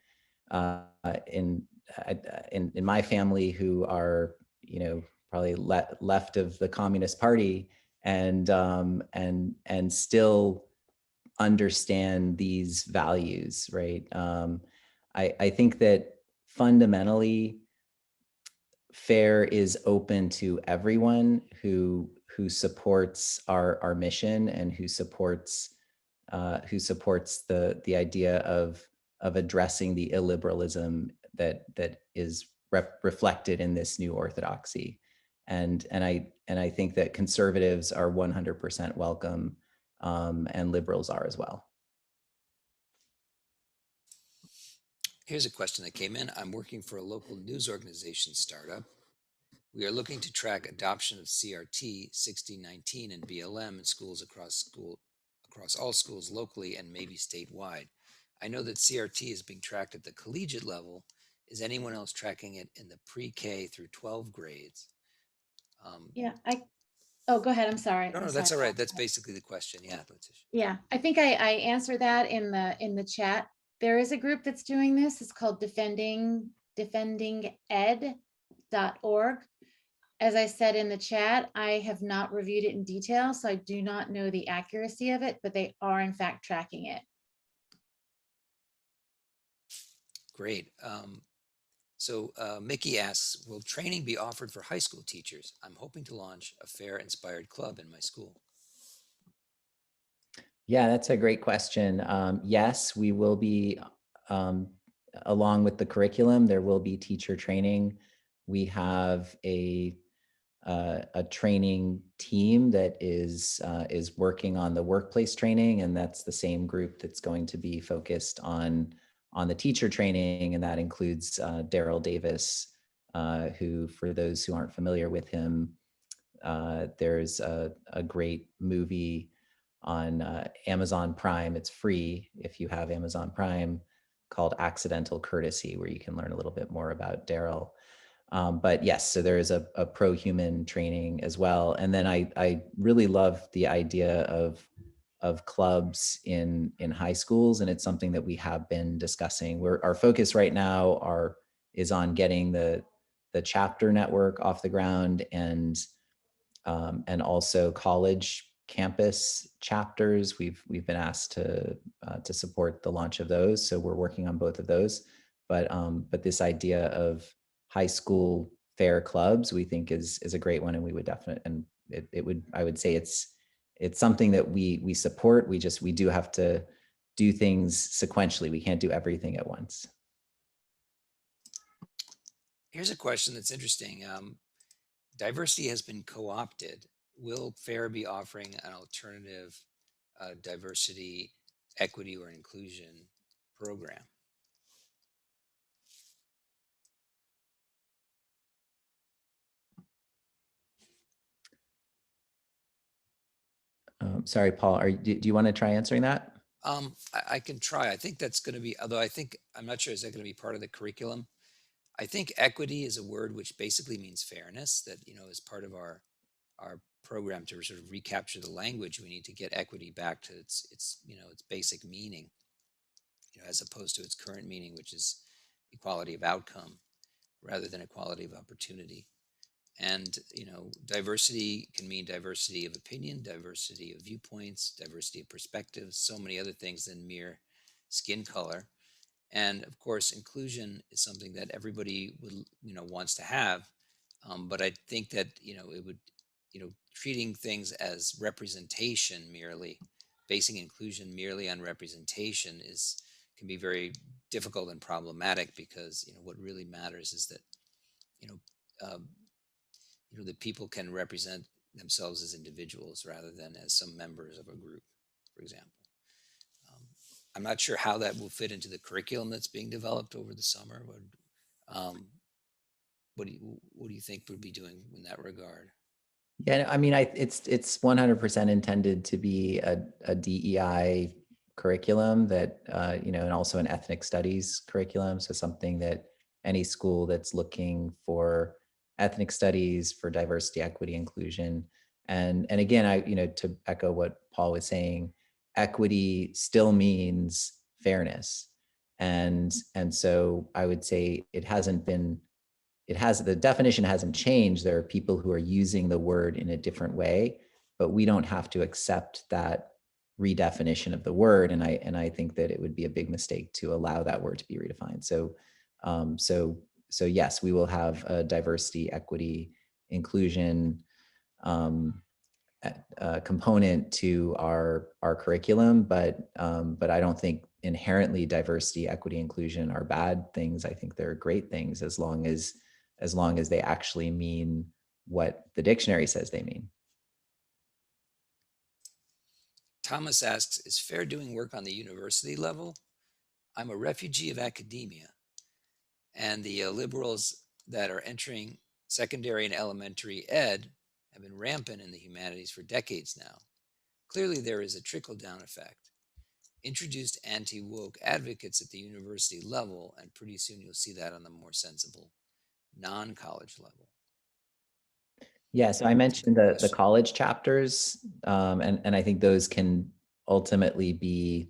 in my family who are, probably left of the Communist Party and still understand these values, right? I think that fundamentally FAIR is open to everyone who supports our mission and who supports the idea of addressing the illiberalism that is reflected in this new orthodoxy. And I think that conservatives are 100% welcome, and liberals are as well. Here's a question that came in. I'm working for a local news organization startup. We are looking to track adoption of CRT 1619 and BLM in schools across all schools locally and maybe statewide. I know that CRT is being tracked at the collegiate level. Is anyone else tracking it in the pre-K through 12 grades? Yeah, Oh, go ahead. I'm sorry. No, I'm no, sorry. that's all right. That's basically the question. Yeah, Letitia. Yeah, I think I answered that in the chat. There is a group that's doing this. It's called defendinged.org. As I said in the chat, I have not reviewed it in detail, so I do not know the accuracy of it, but they are in fact tracking it. Great. So Mickey asks, will training be offered for high school teachers? I'm hoping to launch a FAIR-inspired club in my school. Yeah, that's a great question. Yes, we will be, along with the curriculum, there will be teacher training. We have a training team that is working on the workplace training, and that's the same group that's going to be focused on the teacher training, and that includes Daryl Davis, who, for those who aren't familiar with him, there's a great movie on Amazon Prime. It's free if you have Amazon Prime, called Accidental Courtesy, where you can learn a little bit more about Daryl. But yes, so there is a pro-human training as well. And then I really love the idea of clubs in high schools, and it's something that we have been discussing. Our focus right now is on getting the chapter network off the ground, and also college campus chapters. We've been asked to support the launch of those, so we're working on both of those. But this idea of high school fair clubs, we think is a great one, and we would definitely, and I would say it's something that we support. We do have to do things sequentially. We can't do everything at once. Here's a question that's interesting. Diversity has been co-opted. Will FAIR be offering an alternative diversity, equity, or inclusion program? Sorry, Paul, do you want to try answering that? I can try. I think that's going to be, although I'm not sure, is that going to be part of the curriculum? I think equity is a word which basically means fairness, that, as part of our program to sort of recapture the language, we need to get equity back to its basic meaning, as opposed to its current meaning, which is equality of outcome rather than equality of opportunity. And, diversity can mean diversity of opinion, diversity of viewpoints, diversity of perspectives, so many other things than mere skin color. And of course, inclusion is something that everybody would, wants to have. But I think that, it would, treating things as representation merely, basing inclusion merely on representation can be very difficult and problematic, because, what really matters is that, that people can represent themselves as individuals rather than as some members of a group, for example. I'm not sure how that will fit into the curriculum that's being developed over the summer, but what do you think we'll be doing in that regard? Yeah, I mean, it's 100% intended to be a DEI curriculum that, and also an ethnic studies curriculum. So something that any school that's looking for ethnic studies, for diversity, equity, inclusion, and again, to echo what Paul was saying, equity still means fairness, and so I would say the definition hasn't changed. There are people who are using the word in a different way, but we don't have to accept that redefinition of the word. And I think that it would be a big mistake to allow that word to be redefined. So yes, we will have a diversity, equity, inclusion component to our curriculum, but I don't think inherently diversity, equity, inclusion are bad things. I think they're great things as long as they actually mean what the dictionary says they mean. Thomas asks, is FAIR doing work on the university level? I'm a refugee of academia, and the liberals that are entering secondary and elementary ed have been rampant in the humanities for decades now. Clearly, there is a trickle-down effect. Introduced anti-woke advocates at the university level, and pretty soon you'll see that on the more sensible non-college level. Yeah, so I mentioned the college chapters, and I think those can ultimately be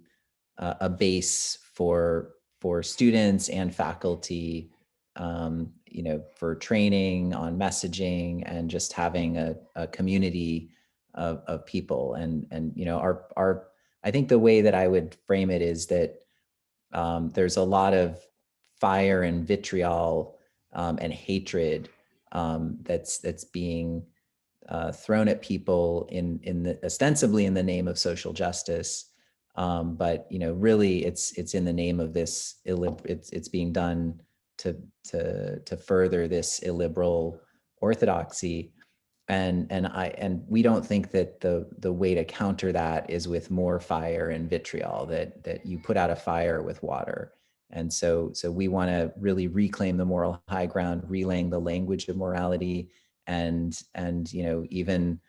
a base for students and faculty, for training on messaging and just having a community of people. And our I think the way that I would frame it is that there's a lot of fire and vitriol and hatred that's being thrown at people ostensibly in the name of social justice, but really it's in the name of this it's being done to further this illiberal orthodoxy, and we don't think that the way to counter that is with more fire and vitriol, that you put out a fire with water. And so we want to really reclaim the moral high ground, relaying the language of morality, and even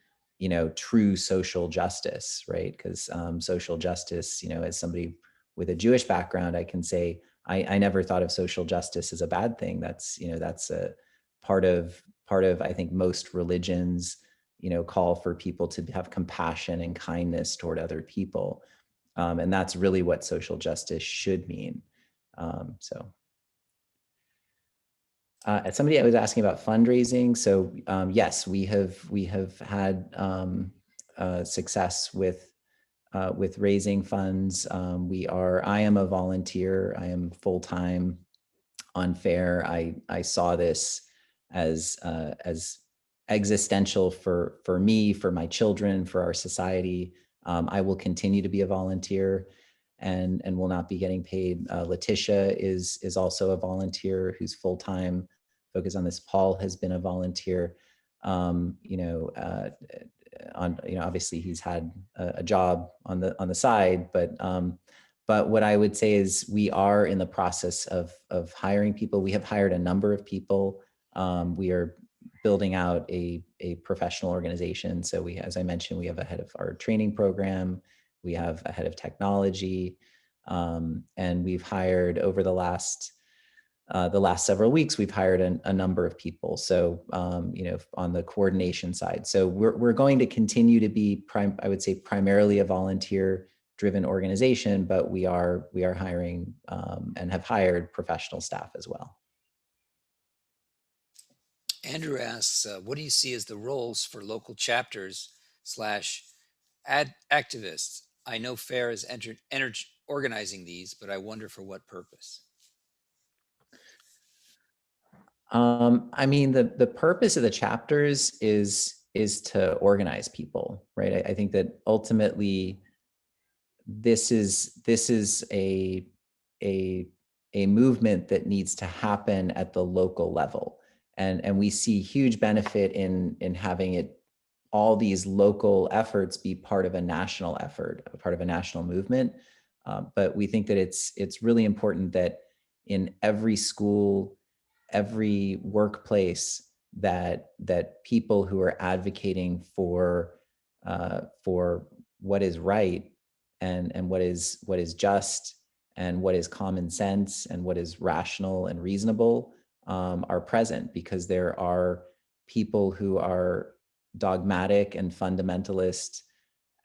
true social justice, right? Because social justice, as somebody with a Jewish background, I can say I never thought of social justice as a bad thing. That's a part of I think most religions call for people to have compassion and kindness toward other people, and that's really what social justice should mean. Somebody was asking about fundraising. So yes, we have had success with raising funds. I am a volunteer. I am full-time on FAIR. I saw this as existential for me, for my children, for our society. I will continue to be a volunteer and will not be getting paid. Letitia is also a volunteer who's full-time focused on this. Paul has been a volunteer. Obviously he's had a job on the side, but what I would say is we are in the process of hiring people. We have hired a number of people. We are building out a professional organization. So as I mentioned, we have a head of our training program. We have a head of technology, and we've hired over the last several weeks, we've hired a number of people. So, on the coordination side. So we're going to continue to be, I would say, primarily a volunteer-driven organization, but we are hiring and have hired professional staff as well. Andrew asks, what do you see as the roles for local chapters / activists? I know FAIR is organizing these, but I wonder for what purpose. I mean, the purpose of the chapters is to organize people, right? I think that ultimately this is a movement that needs to happen at the local level. And we see huge benefit in having all these local efforts be part of a national effort, part of a national movement. But we think that it's really important that in every school, every workplace, that people who are advocating for what is right and what is just and what is common sense and what is rational and reasonable are present, because there are people who are dogmatic and fundamentalist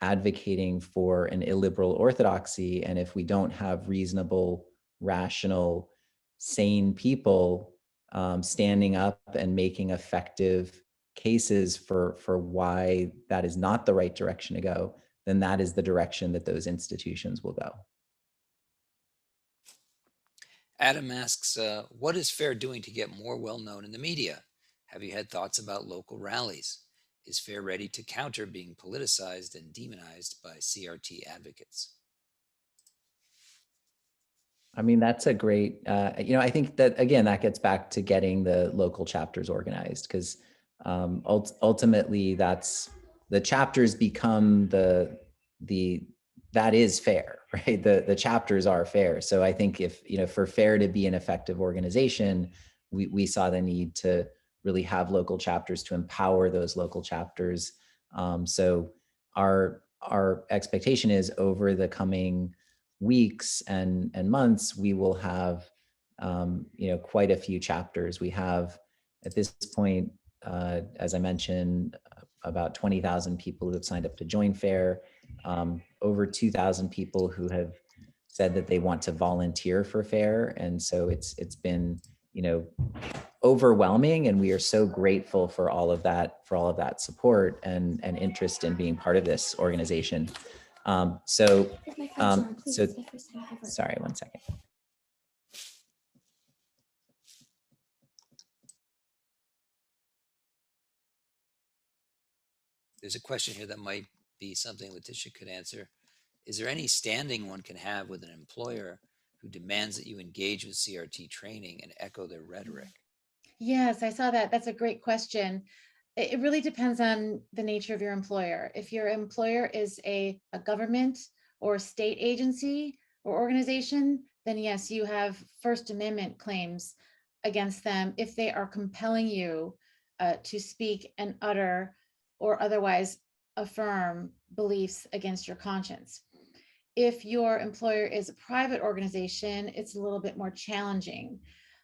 advocating for an illiberal orthodoxy. And if we don't have reasonable, rational, sane people standing up and making effective cases for why that is not the right direction to go, then that is the direction that those institutions will go. Adam asks, what is FAIR doing to get more well-known in the media? Have you had thoughts about local rallies? Is FAIR ready to counter being politicized and demonized by CRT advocates? I mean, that's a great, I think that, again, that gets back to getting the local chapters organized, because ultimately that's the chapters become that is FAIR, right? The chapters are FAIR. So I think if, for FAIR to be an effective organization, we saw the need to really have local chapters to empower those local chapters. So our expectation is over the coming weeks and months, we will have, quite a few chapters. We have at this point as I mentioned, about 20,000 people who have signed up to join FAIR, over 2,000 people who have said that they want to volunteer for FAIR. And so it's been, overwhelming, and we are so grateful for all of that support and interest in being part of this organization. Sorry, 1 second. There's a question here that might be something Letitia could answer. Is there any standing one can have with an employer who demands that you engage with CRT training and echo their rhetoric? Yes, I saw that. That's a great question. It really depends on the nature of your employer. If your employer is a government or state agency or organization, then yes, you have First Amendment claims against them if they are compelling you to speak and utter or otherwise affirm beliefs against your conscience. If your employer is a private organization, it's a little bit more challenging.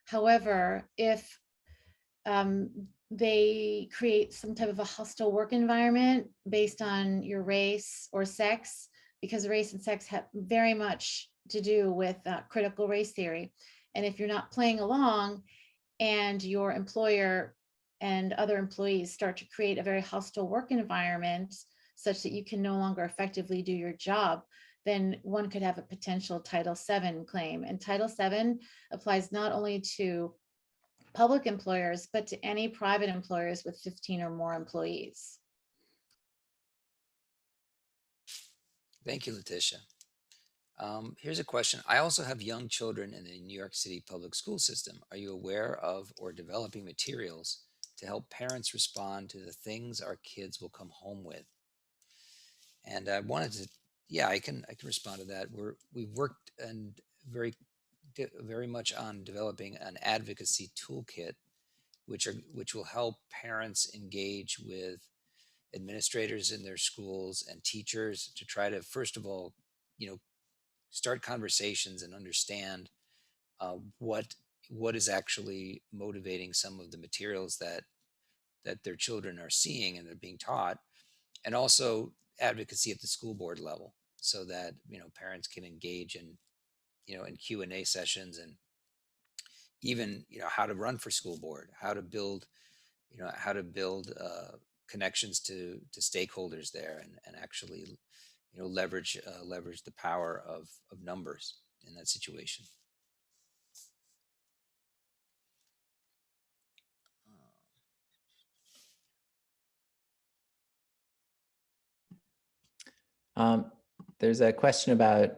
However, if they create some type of a hostile work environment based on your race or sex, because race and sex have very much to do with critical race theory. And if you're not playing along and your employer and other employees start to create a very hostile work environment such that you can no longer effectively do your job, then one could have a potential Title VII claim. And Title VII applies not only to public employers, but to any private employers with 15 or more employees. Thank you, Letitia. Here's a question. I also have young children in the New York City public school system. Are you aware of or developing materials to help parents respond to the things our kids will come home with? And I wanted to, I can respond to that. We've worked and very much on developing an advocacy toolkit, which will help parents engage with administrators in their schools and teachers to try to, first of all, start conversations and understand what is actually motivating some of the materials that their children are seeing and they're being taught, and also advocacy at the school board level, so that parents can engage in Q&A sessions, and even how to run for school board, how to build connections to stakeholders there, and actually leverage the power of numbers in that situation. There's a question about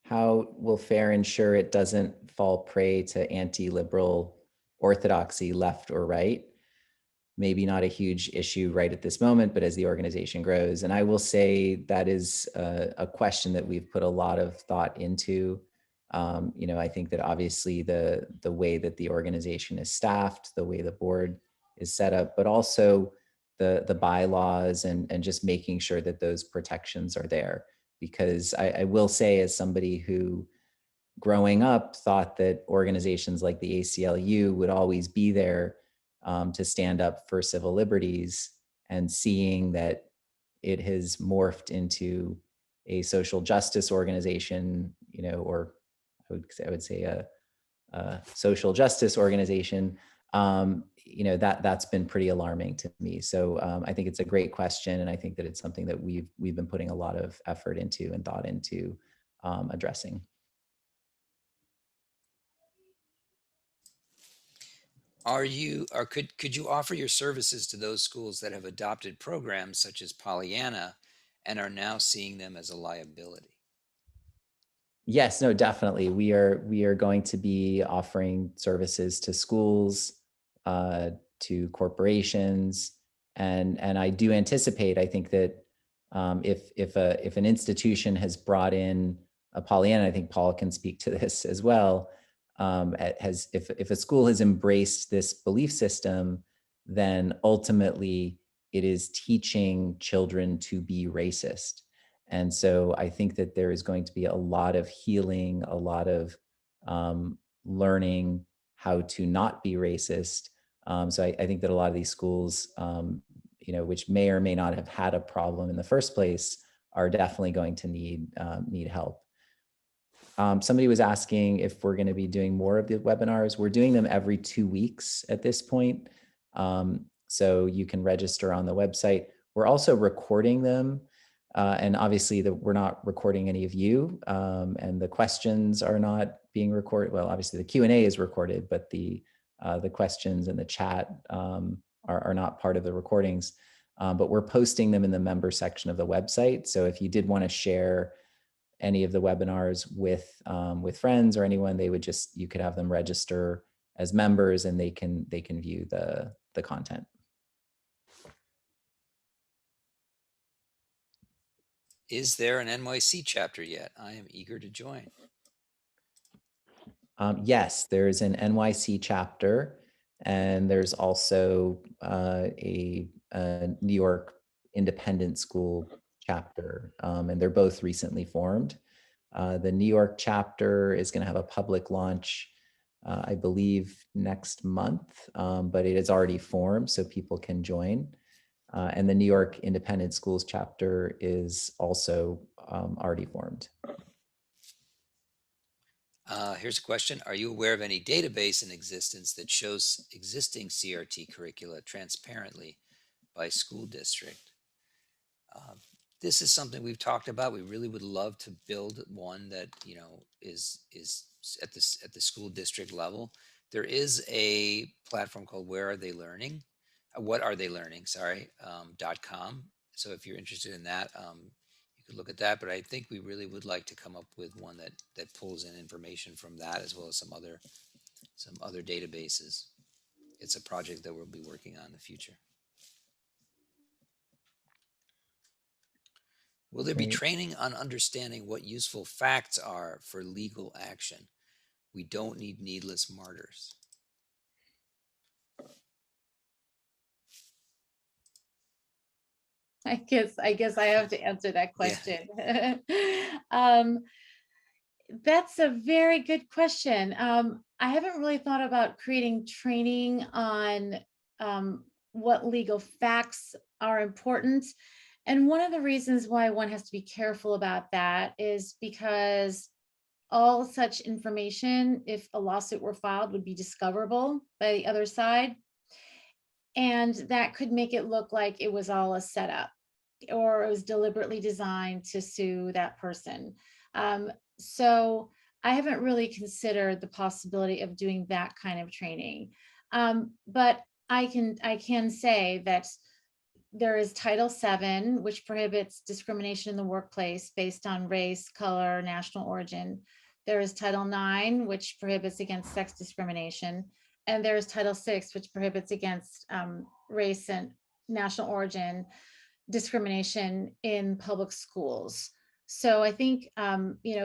how will FAIR ensure it doesn't fall prey to anti-liberal orthodoxy, left or right. Maybe not a huge issue right at this moment, but as the organization grows. And I will say that is a question that we've put a lot of thought into. I think that obviously the way that the organization is staffed, the way the board is set up, but also the bylaws and just making sure that those protections are there. Because I will say, as somebody who growing up thought that organizations like the ACLU would always be there to stand up for civil liberties, and seeing that it has morphed into a social justice organization, or I would say a social justice organization, that's been pretty alarming to me. So I think it's a great question, and I think that it's something that we've been putting a lot of effort into and thought into addressing. Could you offer your services to those schools that have adopted programs such as Pollyanna and are now seeing them as a liability? Yes, no, definitely. We are going to be offering services to schools, to corporations, and I do anticipate. I think that if an institution has brought in a Pollyanna, I think Paul can speak to this as well. If a school has embraced this belief system, then ultimately it is teaching children to be racist. And so I think that there is going to be a lot of healing, a lot of learning how to not be racist So I think that a lot of these schools, which may or may not have had a problem in the first place, are definitely going to need help. Somebody was asking if we're going to be doing more of the webinars. We're doing them every 2 weeks at this point. So you can register on the website. We're also recording them. And obviously we're not recording any of you, and the questions are not being recorded. Well, obviously the Q&A is recorded, but the questions and the chat are not part of the recordings. But we're posting them in the member section of the website. So if you did want to share any of the webinars with friends or anyone, you could have them register as members, and they can view the content. Is there an NYC chapter yet? I am eager to join. Yes, there's an NYC chapter, and there's also a New York independent school chapter, and they're both recently formed. The New York chapter is going to have a public launch, I believe, next month, but it is already formed, so people can join. And the New York Independent Schools chapter is also already formed. Here's a question. Are you aware of any database in existence that shows existing CRT curricula transparently by school district? This is something we've talked about. We really would love to build one that, is at the school district level. There is a platform called Where Are They Learning? What Are They Learning? Sorry, .com. So if you're interested in that, you could look at that. But I think we really would like to come up with one that pulls in information from that, as well as some other databases. It's a project that we'll be working on in the future. Will there be training on understanding what useful facts are for legal action? We don't need needless martyrs. I guess I have to answer that question. Yeah. That's a very good question. I haven't really thought about creating training on what legal facts are important. And one of the reasons why one has to be careful about that is because all such information, if a lawsuit were filed, would be discoverable by the other side. And that could make it look like it was all a setup, or it was deliberately designed to sue that person. So I haven't really considered the possibility of doing that kind of training. But I can say that there is Title VII, which prohibits discrimination in the workplace based on race, color, national origin. There is Title IX, which prohibits against sex discrimination. And there is Title VI, which prohibits against race and national origin discrimination in public schools. So I think,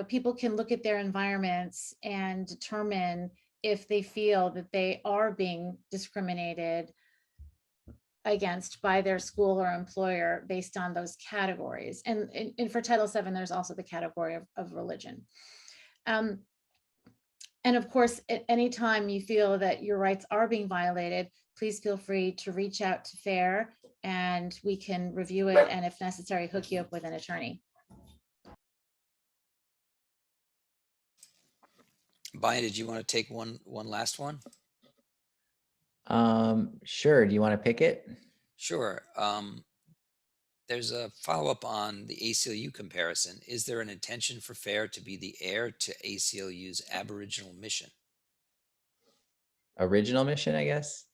people can look at their environments and determine if they feel that they are being discriminated against by their school or employer based on those categories. And for Title VII, there's also the category of religion. And of course, at any time you feel that your rights are being violated, please feel free to reach out to FAIR and we can review it, and if necessary, hook you up with an attorney. Bayan, did you want to take one last one? Sure. Do you want to pick it? Sure. There's a follow-up on the ACLU comparison. Is there an intention for FAIR to be the heir to ACLU's Aboriginal mission? Original mission, I guess?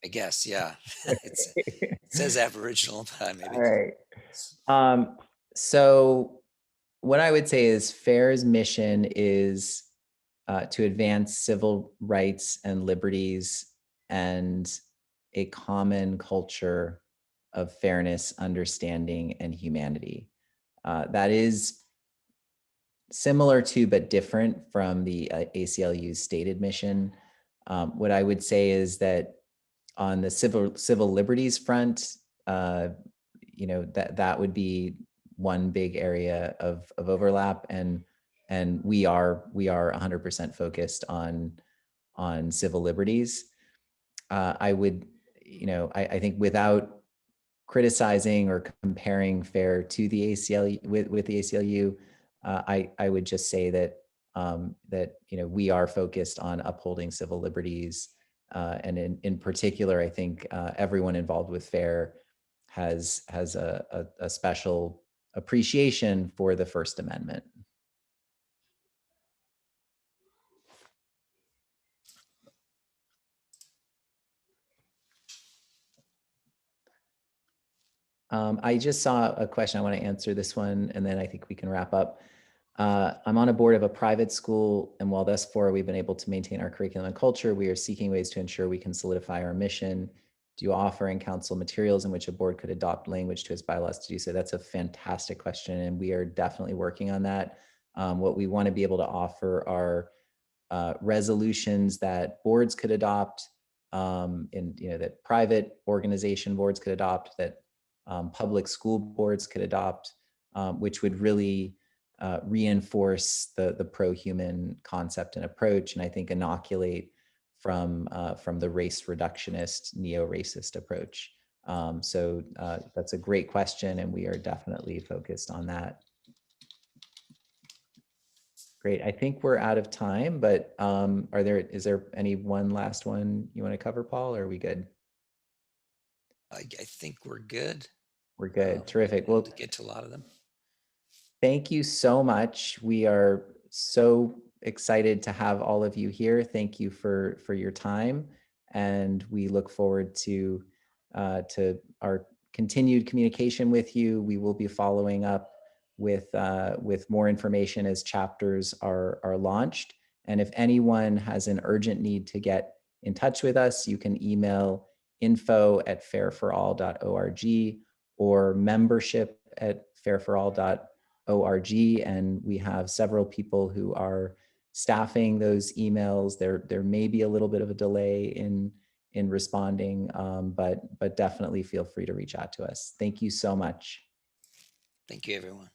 I guess, yeah. It says Aboriginal, but maybe. All right. So what I would say is FAIR's mission is to advance civil rights and liberties and a common culture of fairness, understanding, and humanity. That is similar to, but different from the ACLU's stated mission. What I would say is that on the civil liberties front, that would be one big area of overlap, and we are 100% focused on civil liberties. I would, I think without criticizing or comparing FAIR to the ACLU with the ACLU, I would just say that we are focused on upholding civil liberties, and in particular, I think everyone involved with FAIR has a special appreciation for the First Amendment. I just saw a question. I want to answer this one, and then I think we can wrap up. I'm on a board of a private school, and while thus far we've been able to maintain our curriculum and culture, we are seeking ways to ensure we can solidify our mission. Do you offer and counsel materials in which a board could adopt language to its bylaws to do so? That's a fantastic question, and we are definitely working on that. What we want to be able to offer are resolutions that boards could adopt, that private organization boards could adopt, that public school boards could adopt, which would really reinforce the pro-human concept and approach, and I think inoculate from the race reductionist, neo-racist approach. So that's a great question, and we are definitely focused on that. Great. I think we're out of time, but is there any one last one you want to cover, Paul, or are we good? I think we're good. We're good. Terrific. Well, to get to a lot of them. Thank you so much. We are so excited to have all of you here. Thank you for your time, and we look forward to our continued communication with you. We will be following up with more information as chapters are launched. And if anyone has an urgent need to get in touch with us, you can email info@fairforall.org or membership@fairforall.org. And we have several people who are staffing those emails. There may be a little bit of a delay in responding, but definitely feel free to reach out to us. Thank you so much. Thank you, everyone.